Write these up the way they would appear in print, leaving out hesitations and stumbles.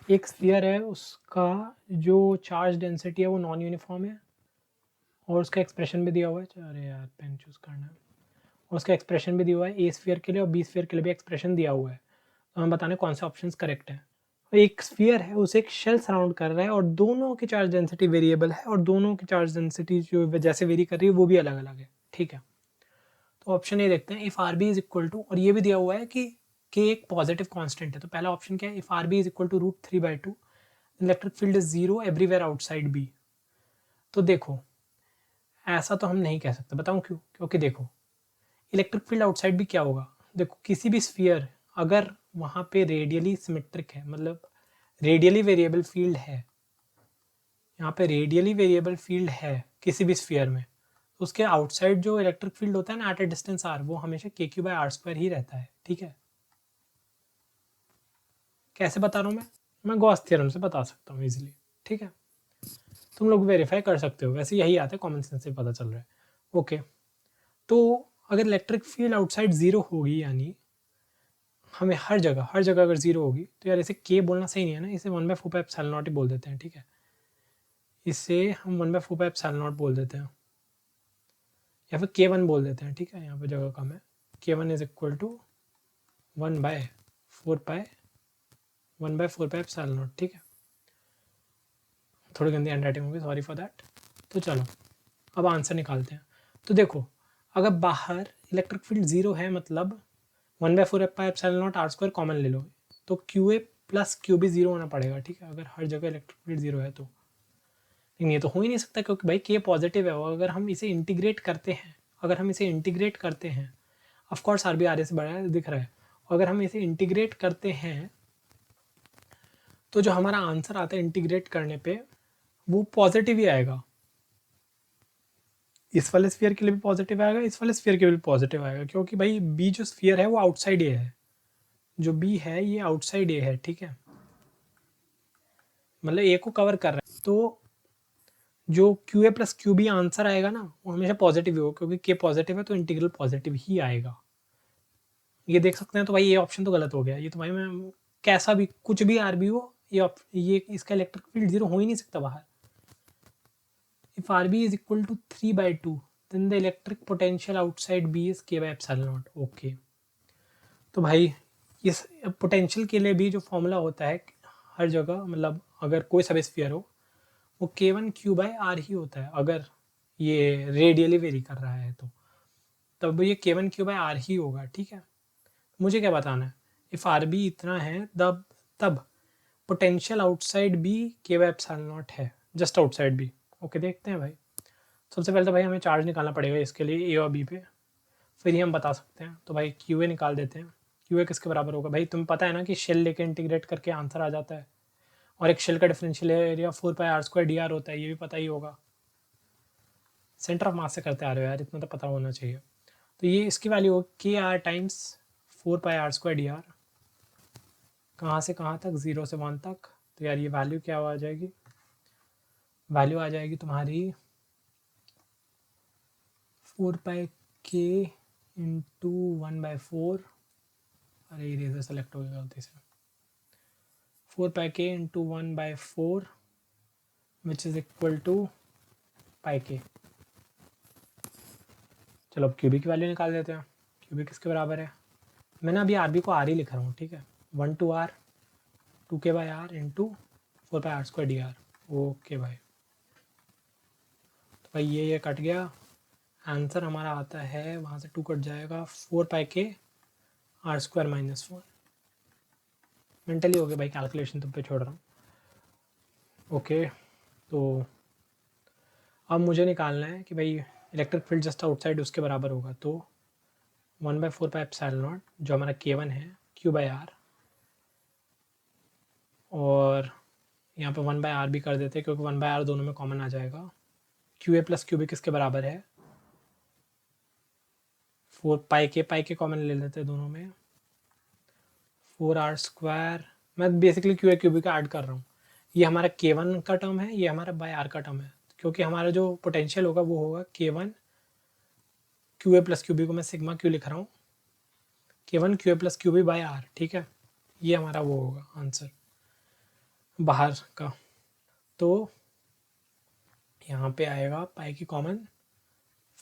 एक स्फीयर है, उसका जो चार्ज डेंसिटी है वो नॉन यूनिफॉर्म है और उसका एक्सप्रेशन भी दिया हुआ है। अरे यार पेन चूज़ करना है। और उसका एक्सप्रेशन भी दिया हुआ है, ए स्फीयर के लिए और बी स्फीयर के लिए भी एक्सप्रेशन दिया हुआ है। तो हमें बताना है कौन सा ऑप्शन करेक्ट है। एक स्फीयर है, उसे एक शेल सराउंड कर रहा है और दोनों की चार्ज डेंसिटी वेरिएबल है और दोनों की चार्ज डेंसिटी जो जैसे वेरी कर रही है वो भी अलग अलग है। ठीक है, तो ऑप्शन ए देखते हैं, if R B is equal to, और ये भी दिया हुआ है कि के एक पॉजिटिव कांस्टेंट है। तो पहला ऑप्शन क्या है, if R B is equal to √3/2 electric field is zero everywhere outside B. तो देखो ऐसा तो हम नहीं कह सकते, बताऊं क्यों? क्योंकि देखो इलेक्ट्रिक फील्ड आउटसाइड भी क्या होगा, देखो किसी भी स्फीयर अगर वहां पे रेडियली सिमेट्रिक है, मतलब रेडियली वेरिएबल फील्ड है, यहाँ पे रेडियली वेरिएबल फील्ड है किसी भी स्फीयर में, तो उसके आउटसाइड जो इलेक्ट्रिक फील्ड होता है ना एट ए डिस्टेंस आर, वो हमेशा KQ/R² ही रहता है। ठीक है, कैसे बता रहा हूँ मैं गॉस थ्योरम से बता सकता हूँ इजीली। ठीक है, तुम लोग वेरीफाई कर सकते हो, वैसे यही आता है, कॉमन सेंस से पता चल रहा है। ओके, तो अगर इलेक्ट्रिक फील्ड आउटसाइड जीरो होगी, यानी हमें हर जगह अगर जीरो होगी, तो यार इसे के बोलना सही नहीं है ना, इसे 1/4πε0 ही बोल देते हैं। ठीक है, इसे हम 1/4πε0 बोल देते हैं या फिर K1 बोल देते हैं। ठीक है, यहाँ पे जगह कम है। K1 is equal to 1/4πε0। ठीक है, थोड़ी गंदी हैंड राइटिंग होगी, सॉरी फॉर दैट। तो चलो अब आंसर निकालते हैं। तो देखो अगर बाहर इलेक्ट्रिक फील्ड जीरो है, मतलब 1/4πε0 R² कॉमन ले लो, तो QA प्लस QB जीरो होना पड़ेगा। ठीक है, अगर हर जगह इलेक्ट्रिक फील्ड जीरो है तो, लेकिन ये तो हो ही नहीं सकता क्योंकि भाई K पॉजिटिव है। और अगर हम इसे इंटीग्रेट करते हैं, of course R B R A से बड़ा है दिख रहा है, और अगर हम इसे इंटीग्रेट करते हैं तो जो हमारा आंसर आता है इंटीग्रेट करने पे वो पॉजिटिव ही आएगा। इस वाले स्फीयर के लिए भी पॉजिटिव आएगा, इस वाले स्फीयर के लिए भी पॉजिटिव आएगा, क्योंकि भाई बी जो स्फीयर है वो आउटसाइड ए है, जो बी है ये आउटसाइड ए है। ठीक है, मतलब ए को कवर कर रहा है, तो जो QA प्लस QB आंसर आएगा ना वो हमेशा पॉजिटिव ही होगा, क्योंकि K पॉजिटिव है तो इंटीग्रल पॉजिटिव ही आएगा। ये देख सकते हैं। तो भाई ये ऑप्शन तो गलत हो गया, ये तो भाई मैं कैसा भी कुछ भी आर बी हो, ये इसका इलेक्ट्रिक फील्ड जीरो हो ही नहीं सकता बाहर। If R B is equal to 3/2 then the electric potential outside B is K/ε0। Okay, तो भाई इस पोटेंशियल के लिए भी जो फॉर्मूला होता है हर जगह, मतलब अगर कोई सब स्फीयर हो वो K1Q/R ही होता है, अगर ये रेडियली वेरी कर रहा है तो तब ये K1Q/R ही होगा। ठीक है, मुझे क्या बताना है, इफ आर बी इतना है तब पोटेंशियल आउटसाइड बी K/ε0 है, जस्ट आउटसाइड बी। ओके, देखते हैं भाई। सबसे पहले तो भाई हमें चार्ज निकालना पड़ेगा इसके लिए ए और बी पे, फिर ही हम बता सकते हैं। तो भाई QA निकाल देते हैं। QA किसके बराबर होगा भाई, तुम्हें पता है ना कि शेल लेके इंटीग्रेट करके आंसर आ जाता है, और एक शेल का डिफरेंशियल एरिया 4πr² होता है, ये भी पता ही होगा। सेंटर ऑफ मास से करते आ रहे हो यार, इतना तो पता होना चाहिए। तो ये इसकी वैल्यू हो KR टाइम्स 4πr²dr, कहाँ से कहाँ तक, 0 से 1 तक। तो यार ये वैल्यू क्या आ जाएगी, वैल्यू आ जाएगी तुम्हारी 4πk इंटू 1/4, अरे इरेजर सेलेक्ट हो गया गलती से, 4πk into 1/4 which is equal to πk। चलो अब क्यूबी की वैल्यू निकाल देते हैं। क्यूबी किसके बराबर है, मैंने अभी आर बी को आर ही लिख रहा हूँ। ठीक है, 1/2R 2k/r into 4πr²dr। Okay भाई, तो भाई ये कट गया, आंसर हमारा आता है, वहाँ से 2 कट जाएगा, 4πk r² - 4। मेंटली हो गया भाई, कैलकुलेशन तुम पे छोड़ रहा हूँ। ओके, तो अब मुझे निकालना है कि भाई इलेक्ट्रिक फील्ड जस्ट आउटसाइड उसके बराबर होगा, तो 1/4πε0 जो हमारा K1 है Q/R, और यहाँ पे 1/R भी कर देते हैं क्योंकि 1/R दोनों में कॉमन आ जाएगा। QA प्लस QB किसके बराबर है, 4πk कॉमन ले लेते हैं दोनों में, 4r²। मैं बेसिकली QA QB का ऐड कर रहा हूँ। ये हमारा K1 का टर्म है, ये हमारा R का टर्म है, क्योंकि हमारा जो पोटेंशियल होगा वो होगा K1 QA प्लस QB को मैं सिग्मा क्यू लिख रहा हूँ, K1 QA प्लस QB/R। ठीक है, ये हमारा वो होगा आंसर। बाहर का, तो यहाँ पे आएगा पाई की कॉमन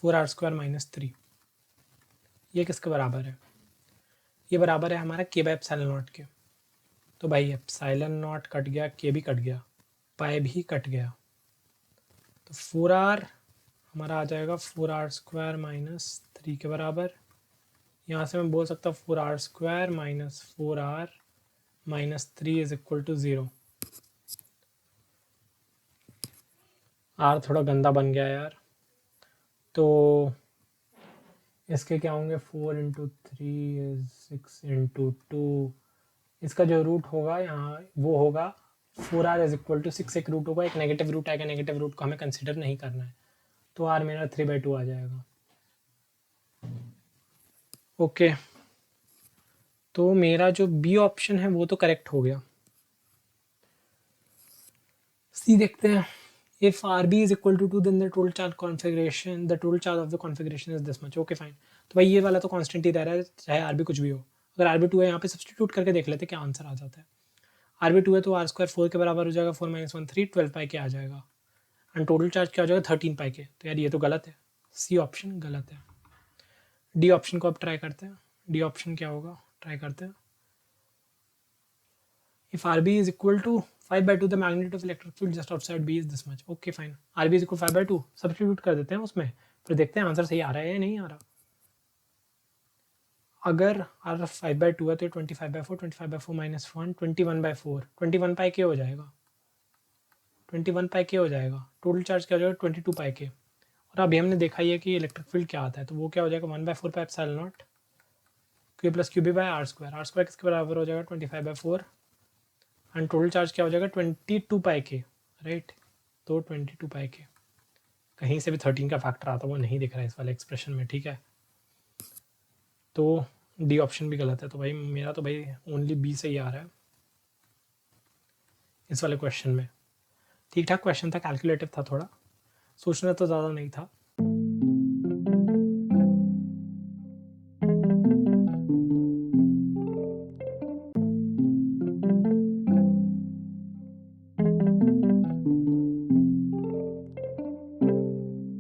4r² - 3। ये किसके बराबर है? ये बराबर है हमारा k बाई एप्सिलॉन नॉट के। तो भाई एप्सिलॉन नॉट कट गया, k भी कट गया, पाई भी कट गया, तो 4r हमारा आ जाएगा 4r² - 3 के बराबर। यहाँ से मैं बोल सकता हूँ 4r² - 4r - 3 is equal to 0। r थोड़ा गंदा बन गया यार, तो इसके क्या होंगे, 4 × 3 इज 6 × 2। इसका जो रूट होगा यहाँ वो होगा 4r इज इक्वल टू 6। एक रूट होगा, एक नेगेटिव रूट आएगा, नेगेटिव रूट को हमें कंसिडर नहीं करना है, तो r मेरा 3/2 आ जाएगा। ओके, तो मेरा जो बी ऑप्शन है वो तो करेक्ट हो गया। सी देखते हैं। If RB is equal to 2 then the total charge of the configuration is this much. Okay fine। तो भाई ये वाला तो कांस्टेंट ही रह रहा है, चाहे RB कुछ भी हो। अगर RB 2 है, यहाँ पे सब्सटीट्यूट करके देख लेते क्या आंसर आ जाता है। RB 2 है तो r² 4 के बराबर हो जाएगा, 4 - 1 3, 12 पाई के आ जाएगा, एंड टोटल चार्ज क्या हो जाएगा 13 पाई के। तो यार ये तो गलत है, सी ऑप्शन गलत है। डी ऑप्शन को अब ट्राई करते हैं। डी ऑप्शन क्या होगा, ट्राई करते हैं। If RB is equal to 5/2 the magnitude of electric field just outside B is this much. Okay fine, RB is equal to 5/2 substitute कर देते हैं उसमें, फिर देखते हैं आंसर सही आ रहा है या नहीं आ रहा। अगर R 5/2 है तो 25/4, 25/4 - 1 21/4, 21 पाई के हो जाएगा, 21 पाई के हो जाएगा। टोटल चार्ज क्या हो जाएगा 22 पाई के। और अभी हमने देखा ही है कि इलेक्ट्रिक फील्ड क्या आता है, तो वो क्या हो जाएगा 1/4 pi epsilon not Q + QB by r²। r² किसके बराबर हो जाएगा 25/4, एंड टोटल चार्ज क्या हो जाएगा 22 पाई के, राइट। तो 22 पाई के, कहीं से भी 13 का फैक्टर आता वो नहीं दिख रहा है इस वाले एक्सप्रेशन में, ठीक है। तो डी ऑप्शन भी गलत है, तो भाई मेरा तो भाई ओनली बी से ही आ रहा है इस वाले क्वेश्चन में। ठीक ठाक क्वेश्चन था, कैलकुलेटिव था, थोड़ा सोचना तो ज़्यादा नहीं था।